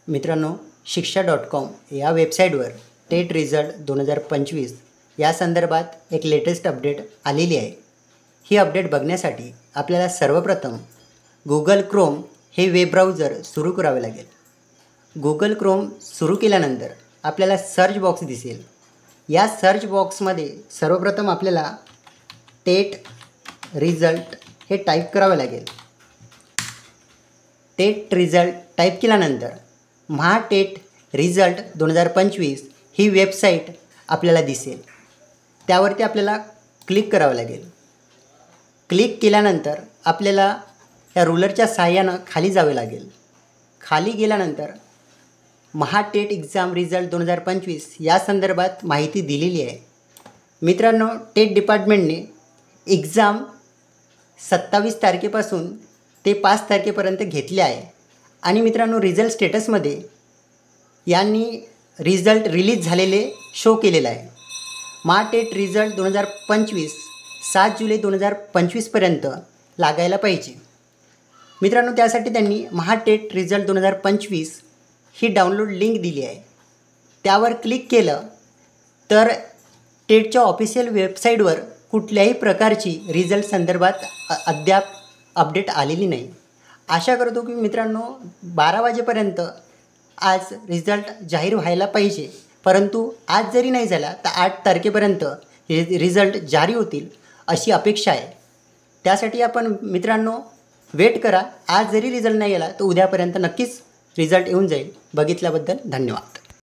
मित्रांनो, शिक्षा.com या वेबसाईटवर टेट रिझल्ट 2025 या संदर्भात एक लेटेस्ट अपडेट आलेली आहे। ही अपडेट बघण्यासाठी आपल्याला सर्वप्रथम गूगल क्रोम हे वेब ब्राउझर सुरू करावे लागेल। गूगल क्रोम सुरू केल्यानंतर आपल्याला सर्च बॉक्स दिसेल। या सर्च बॉक्समध्ये सर्वप्रथम आपल्याला टेट रिझल्ट हे टाईप करावे लागेल। टेट रिझल्ट टाईप केल्यानंतर महाटेट रिझल्ट 2025 ही वेबसाईट आपल्याला दिसेल। त्यावरती आपल्याला क्लिक करावं लागेल। क्लिक केल्यानंतर आपल्याला या रुलरच्या सहाय्यानं खाली जावे लागेल। खाली गेल्यानंतर महाटेट एक्झाम रिझल्ट 2025 या संदर्भात माहिती दिलेली आहे। मित्रांनो, टेट डिपार्टमेंटने एक्झाम 27 तारखेपासून ते 5 तारखेपर्यंत घेतले आहे। आणि मित्रांनो, रिझल्ट स्टेटसमध्ये यांनी रिझल्ट रिलीज झालेले शो केलेला आहे। महाटेट रिझल्ट 2025 7 जुलै 2025 पर्यंत लागायला पाहिजे। मित्रांनो, त्यासाठी त्यांनी महाटेट रिझल्ट 2025 ही डाउनलोड लिंक दिली आहे। त्यावर क्लिक केलं तर टेटच्या ऑफिशियल वेबसाईटवर कुठल्याही प्रकारची रिझल्ट संदर्भात अद्याप अपडेट आलेली नाही। आशा करतो की मित्रांनो 12 वाजेपर्यंत आज रिझल्ट जाहीर व्हायला पाहिजे, परंतु आज जरी नाही झाला तर 8 तारखेपर्यंत रिझल्ट जारी होतील अशी अपेक्षा आहे। त्यासाठी आपण मित्रांनो वेट करा। आज जरी रिझल्ट नाही आला तर उद्यापर्यंत नक्कीच रिझल्ट येऊन जाईल। बघितल्याबद्दल धन्यवाद।